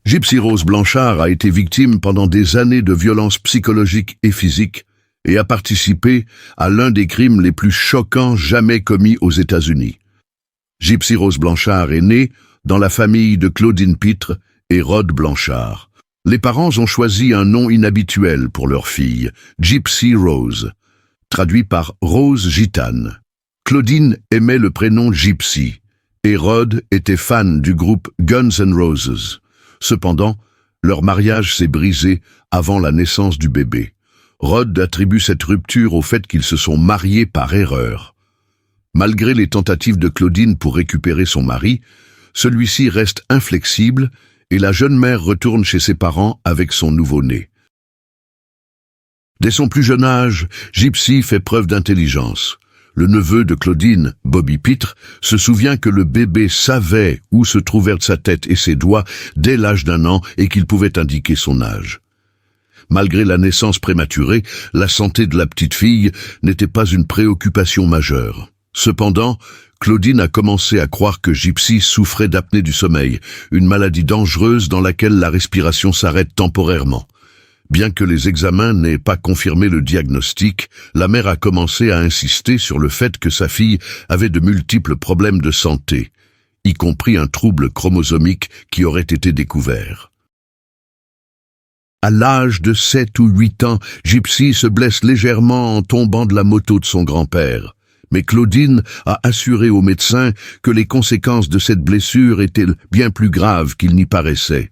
Gypsy Rose Blanchard a été victime pendant des années de violences psychologiques et physiques et a participé à l'un des crimes les plus choquants jamais commis aux États-Unis. Gypsy Rose Blanchard est née dans la famille de Claudine Pitre et Rod Blanchard. Les parents ont choisi un nom inhabituel pour leur fille, Gypsy Rose, traduit par Rose Gitane. Claudine aimait le prénom Gypsy, et Rod était fan du groupe Guns N' Roses. Cependant, leur mariage s'est brisé avant la naissance du bébé. Rod attribue cette rupture au fait qu'ils se sont mariés par erreur. Malgré les tentatives de Claudine pour récupérer son mari, celui-ci reste inflexible et la jeune mère retourne chez ses parents avec son nouveau-né. Dès son plus jeune âge, Gypsy fait preuve d'intelligence. Le neveu de Claudine, Bobby Pitre, se souvient que le bébé savait où se trouvèrent sa tête et ses doigts dès l'âge d'1 an et qu'il pouvait indiquer son âge. Malgré la naissance prématurée, la santé de la petite fille n'était pas une préoccupation majeure. Cependant, Claudine a commencé à croire que Gypsy souffrait d'apnée du sommeil, une maladie dangereuse dans laquelle la respiration s'arrête temporairement. Bien que les examens n'aient pas confirmé le diagnostic, la mère a commencé à insister sur le fait que sa fille avait de multiples problèmes de santé, y compris un trouble chromosomique qui aurait été découvert. À l'âge de 7 ou 8 ans, Gypsy se blesse légèrement en tombant de la moto de son grand-père. Mais Claudine a assuré aux médecins que les conséquences de cette blessure étaient bien plus graves qu'il n'y paraissait.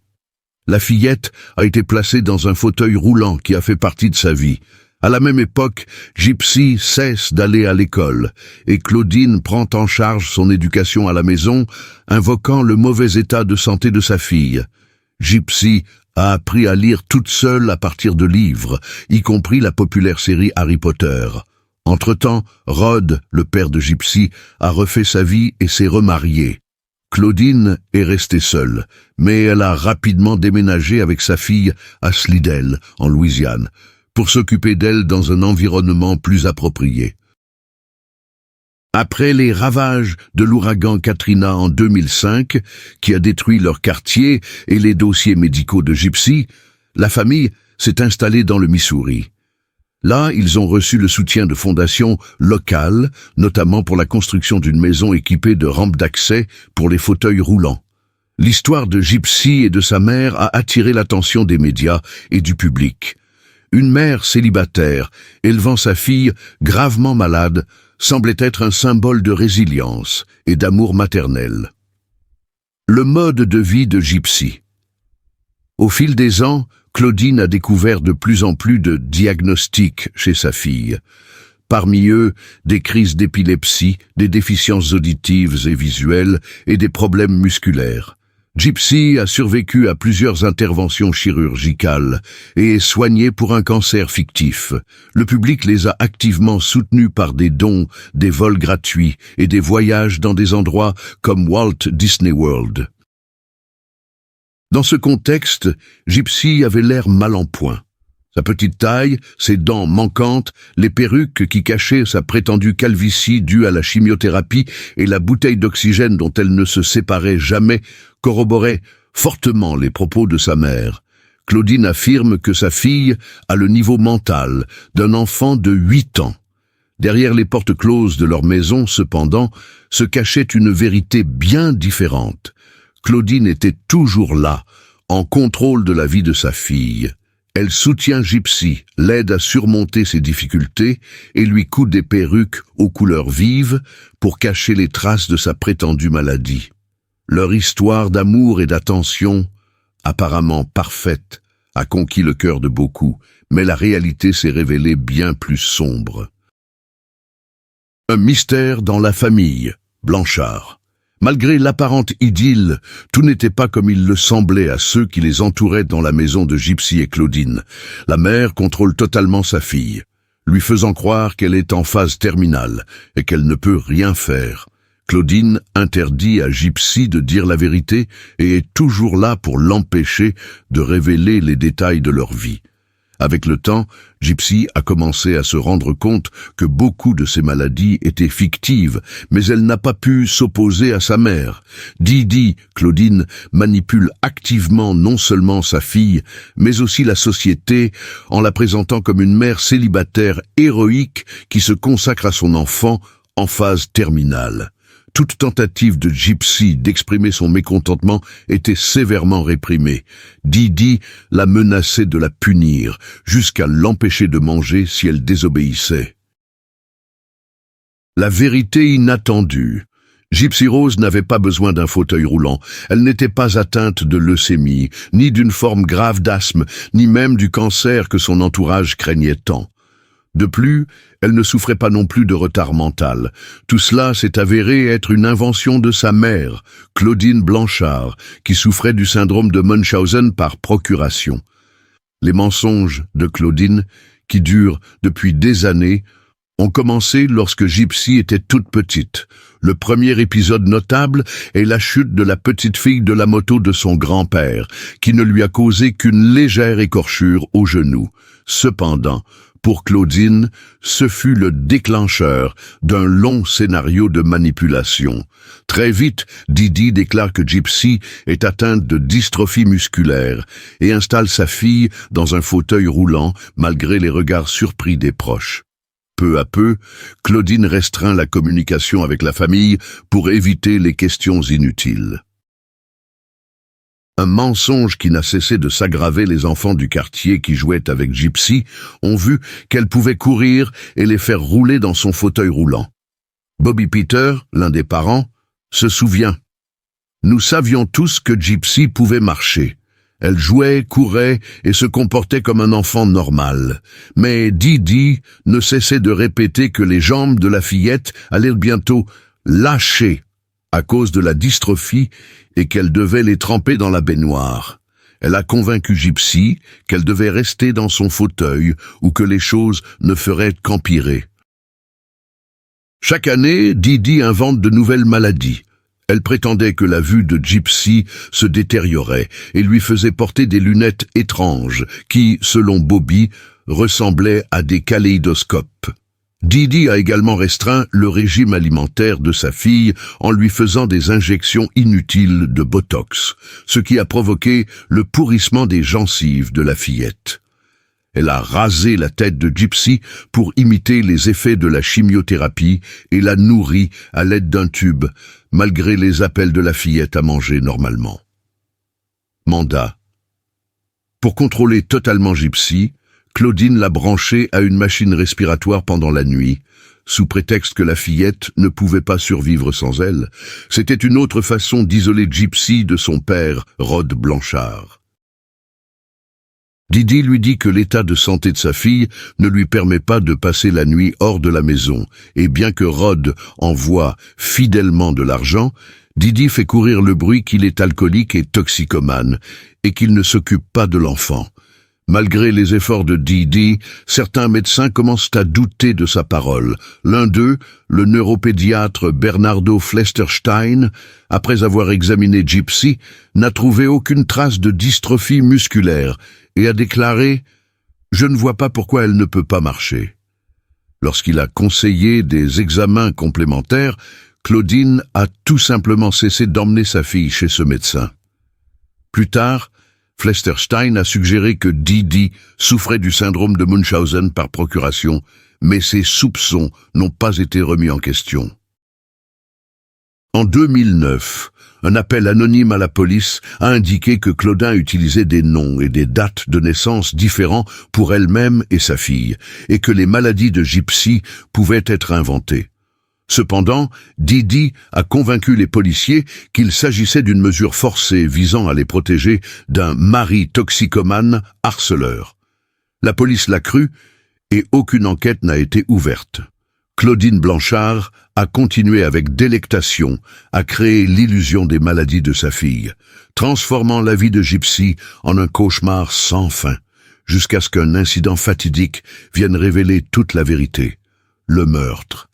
La fillette a été placée dans un fauteuil roulant qui a fait partie de sa vie. À la même époque, Gypsy cesse d'aller à l'école et Claudine prend en charge son éducation à la maison, invoquant le mauvais état de santé de sa fille. Gypsy a appris à lire toute seule à partir de livres, y compris la populaire série Harry Potter. Entre-temps, Rod, le père de Gypsy, a refait sa vie et s'est remarié. Claudine est restée seule, mais elle a rapidement déménagé avec sa fille à Slidell, en Louisiane, pour s'occuper d'elle dans un environnement plus approprié. Après les ravages de l'ouragan Katrina en 2005, qui a détruit leur quartier et les dossiers médicaux de Gypsy, la famille s'est installée dans le Missouri. Là, ils ont reçu le soutien de fondations locales, notamment pour la construction d'une maison équipée de rampes d'accès pour les fauteuils roulants. L'histoire de Gypsy et de sa mère a attiré l'attention des médias et du public. Une mère célibataire, élevant sa fille gravement malade, semblait être un symbole de résilience et d'amour maternel. Le mode de vie de Gypsy. Au fil des ans, Claudine a découvert de plus en plus de diagnostics chez sa fille. Parmi eux, des crises d'épilepsie, des déficiences auditives et visuelles et des problèmes musculaires. Gypsy a survécu à plusieurs interventions chirurgicales et est soignée pour un cancer fictif. Le public les a activement soutenus par des dons, des vols gratuits et des voyages dans des endroits comme Walt Disney World. Dans ce contexte, Gypsy avait l'air mal en point. Sa petite taille, ses dents manquantes, les perruques qui cachaient sa prétendue calvitie due à la chimiothérapie et la bouteille d'oxygène dont elle ne se séparait jamais corroboraient fortement les propos de sa mère. Claudine affirme que sa fille a le niveau mental d'un enfant de 8 ans. Derrière les portes closes de leur maison, cependant, se cachait une vérité bien différente. Claudine était toujours là, en contrôle de la vie de sa fille. Elle soutient Gypsy, l'aide à surmonter ses difficultés et lui coud des perruques aux couleurs vives pour cacher les traces de sa prétendue maladie. Leur histoire d'amour et d'attention, apparemment parfaite, a conquis le cœur de beaucoup, mais la réalité s'est révélée bien plus sombre. Un mystère dans la famille, Blanchard. Malgré l'apparente idylle, tout n'était pas comme il le semblait à ceux qui les entouraient dans la maison de Gypsy et Claudine. La mère contrôle totalement sa fille, lui faisant croire qu'elle est en phase terminale et qu'elle ne peut rien faire. Claudine interdit à Gypsy de dire la vérité et est toujours là pour l'empêcher de révéler les détails de leur vie. Avec le temps, Gypsy a commencé à se rendre compte que beaucoup de ces maladies étaient fictives, mais elle n'a pas pu s'opposer à sa mère. Didi, Claudine, manipule activement non seulement sa fille, mais aussi la société en la présentant comme une mère célibataire héroïque qui se consacre à son enfant en phase terminale. Toute tentative de Gypsy d'exprimer son mécontentement était sévèrement réprimée. Didi la menaçait de la punir, jusqu'à l'empêcher de manger si elle désobéissait. La vérité inattendue. Gypsy Rose n'avait pas besoin d'un fauteuil roulant. Elle n'était pas atteinte de leucémie, ni d'une forme grave d'asthme, ni même du cancer que son entourage craignait tant. De plus, elle ne souffrait pas non plus de retard mental. Tout cela s'est avéré être une invention de sa mère, Claudine Blanchard, qui souffrait du syndrome de Munchausen par procuration. Les mensonges de Claudine, qui durent depuis des années, ont commencé lorsque Gypsy était toute petite. Le premier épisode notable est la chute de la petite fille de la moto de son grand-père, qui ne lui a causé qu'une légère écorchure au genou. Cependant, pour Claudine, ce fut le déclencheur d'un long scénario de manipulation. Très vite, Didi déclare que Gypsy est atteinte de dystrophie musculaire et installe sa fille dans un fauteuil roulant malgré les regards surpris des proches. Peu à peu, Claudine restreint la communication avec la famille pour éviter les questions inutiles. Un mensonge qui n'a cessé de s'aggraver. Les enfants du quartier qui jouaient avec Gypsy ont vu qu'elle pouvait courir et les faire rouler dans son fauteuil roulant. Bobby Peter, l'un des parents, se souvient. Nous savions tous que Gypsy pouvait marcher. Elle jouait, courait et se comportait comme un enfant normal. Mais Didi ne cessait de répéter que les jambes de la fillette allaient bientôt lâcher à cause de la dystrophie et qu'elle devait les tremper dans la baignoire. Elle a convaincu Gypsy qu'elle devait rester dans son fauteuil ou que les choses ne feraient qu'empirer. Chaque année, Didi invente de nouvelles maladies. Elle prétendait que la vue de Gypsy se détériorait et lui faisait porter des lunettes étranges qui, selon Bobby, ressemblaient à des kaléidoscopes. Didi a également restreint le régime alimentaire de sa fille en lui faisant des injections inutiles de Botox, ce qui a provoqué le pourrissement des gencives de la fillette. Elle a rasé la tête de Gypsy pour imiter les effets de la chimiothérapie et l'a nourrie à l'aide d'un tube, malgré les appels de la fillette à manger normalement. Mandat. Pour contrôler totalement Gypsy, Claudine l'a branchée à une machine respiratoire pendant la nuit, sous prétexte que la fillette ne pouvait pas survivre sans elle. C'était une autre façon d'isoler Gypsy de son père, Rod Blanchard. Didi lui dit que l'état de santé de sa fille ne lui permet pas de passer la nuit hors de la maison, et bien que Rod envoie fidèlement de l'argent, Didi fait courir le bruit qu'il est alcoolique et toxicomane, et qu'il ne s'occupe pas de l'enfant. Malgré les efforts de Didi, certains médecins commencent à douter de sa parole. L'un d'eux, le neuropédiatre Bernardo Flesterstein, après avoir examiné Gypsy, n'a trouvé aucune trace de dystrophie musculaire et a déclaré « Je ne vois pas pourquoi elle ne peut pas marcher ». Lorsqu'il a conseillé des examens complémentaires, Claudine a tout simplement cessé d'emmener sa fille chez ce médecin. Plus tard, Flesterstein a suggéré que Didi souffrait du syndrome de Munchausen par procuration, mais ses soupçons n'ont pas été remis en question. En 2009, un appel anonyme à la police a indiqué que Claudin utilisait des noms et des dates de naissance différents pour elle-même et sa fille, et que les maladies de Gypsy pouvaient être inventées. Cependant, Didi a convaincu les policiers qu'il s'agissait d'une mesure forcée visant à les protéger d'un mari toxicomane harceleur. La police l'a cru et aucune enquête n'a été ouverte. Claudine Blanchard a continué avec délectation à créer l'illusion des maladies de sa fille, transformant la vie de Gypsy en un cauchemar sans fin, jusqu'à ce qu'un incident fatidique vienne révéler toute la vérité, le meurtre.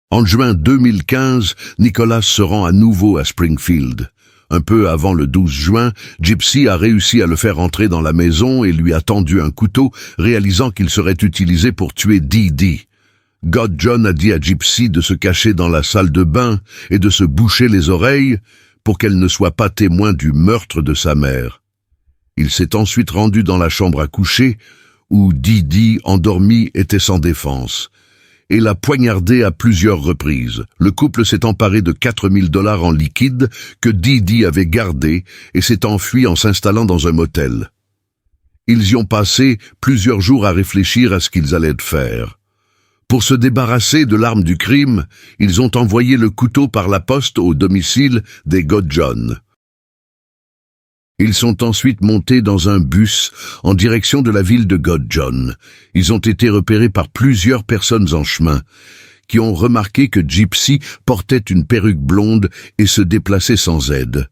En juin 2015, Nicholas se rend à nouveau à Springfield. Un peu avant le 12 juin, Gypsy a réussi à le faire entrer dans la maison et lui a tendu un couteau, réalisant qu'il serait utilisé pour tuer Dee Dee. God John a dit à Gypsy de se cacher dans la salle de bain et de se boucher les oreilles pour qu'elle ne soit pas témoin du meurtre de sa mère. Il s'est ensuite rendu dans la chambre à coucher où Dee Dee, endormie, était sans défense, et l'a poignardé à plusieurs reprises. Le couple s'est emparé de 4 000 $ en liquide que Dee Dee avait gardé et s'est enfui en s'installant dans un motel. Ils y ont passé plusieurs jours à réfléchir à ce qu'ils allaient faire. Pour se débarrasser de l'arme du crime, ils ont envoyé le couteau par la poste au domicile des God John. Ils sont ensuite montés dans un bus en direction de la ville de God John. Ils ont été repérés par plusieurs personnes en chemin, qui ont remarqué que Gypsy portait une perruque blonde et se déplaçait sans aide.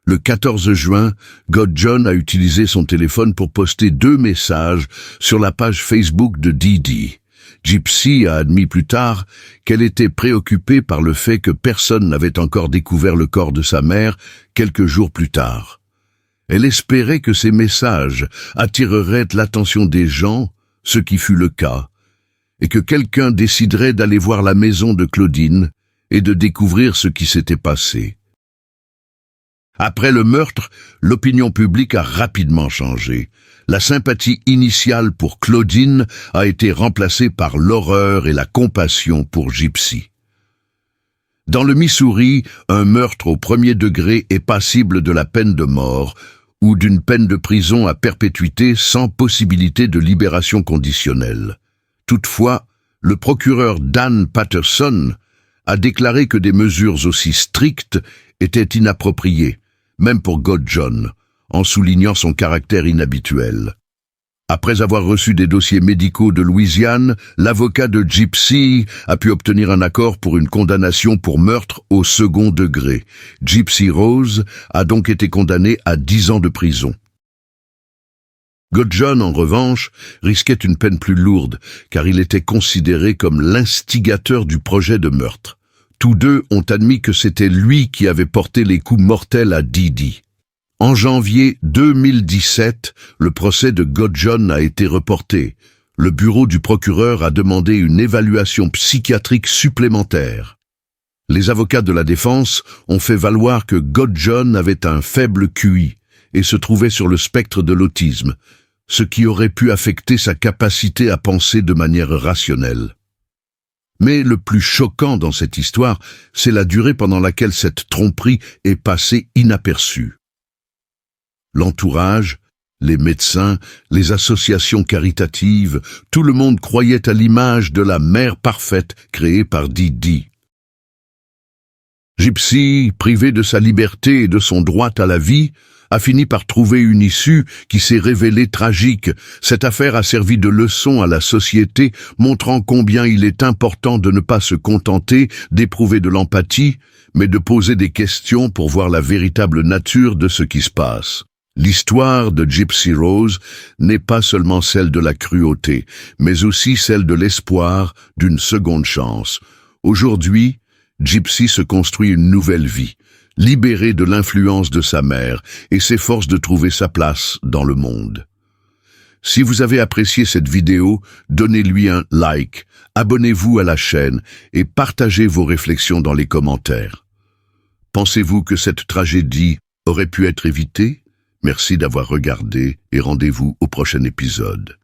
Le 14 juin, God John a utilisé son téléphone pour poster 2 messages sur la page Facebook de Dee Dee. Gypsy a admis plus tard qu'elle était préoccupée par le fait que personne n'avait encore découvert le corps de sa mère quelques jours plus tard. Elle espérait que ces messages attireraient l'attention des gens, ce qui fut le cas, et que quelqu'un déciderait d'aller voir la maison de Claudine et de découvrir ce qui s'était passé. Après le meurtre, l'opinion publique a rapidement changé. La sympathie initiale pour Claudine a été remplacée par l'horreur et la compassion pour Gypsy. Dans le Missouri, un meurtre au 1er degré est passible de la peine de mort ou d'une peine de prison à perpétuité sans possibilité de libération conditionnelle. Toutefois, le procureur Dan Patterson a déclaré que des mesures aussi strictes étaient inappropriées, même pour God John, en soulignant son caractère inhabituel. Après avoir reçu des dossiers médicaux de Louisiane, l'avocat de Gypsy a pu obtenir un accord pour une condamnation pour meurtre au 2e degré. Gypsy Rose a donc été condamné à 10 ans de prison. God John, en revanche, risquait une peine plus lourde, car il était considéré comme l'instigateur du projet de meurtre. Tous deux ont admis que c'était lui qui avait porté les coups mortels à Dee Dee. En janvier 2017, le procès de God John a été reporté. Le bureau du procureur a demandé une évaluation psychiatrique supplémentaire. Les avocats de la défense ont fait valoir que God John avait un faible QI et se trouvait sur le spectre de l'autisme, ce qui aurait pu affecter sa capacité à penser de manière rationnelle. Mais le plus choquant dans cette histoire, c'est la durée pendant laquelle cette tromperie est passée inaperçue. L'entourage, les médecins, les associations caritatives, tout le monde croyait à l'image de la mère parfaite créée par Dee Dee. Gypsy, privé de sa liberté et de son droit à la vie, a fini par trouver une issue qui s'est révélée tragique. Cette affaire a servi de leçon à la société, montrant combien il est important de ne pas se contenter d'éprouver de l'empathie, mais de poser des questions pour voir la véritable nature de ce qui se passe. L'histoire de Gypsy Rose n'est pas seulement celle de la cruauté, mais aussi celle de l'espoir d'une seconde chance. Aujourd'hui, Gypsy se construit une nouvelle vie, libérée de l'influence de sa mère, et s'efforce de trouver sa place dans le monde. Si vous avez apprécié cette vidéo, donnez-lui un like, abonnez-vous à la chaîne et partagez vos réflexions dans les commentaires. Pensez-vous que cette tragédie aurait pu être évitée ? Merci d'avoir regardé et rendez-vous au prochain épisode.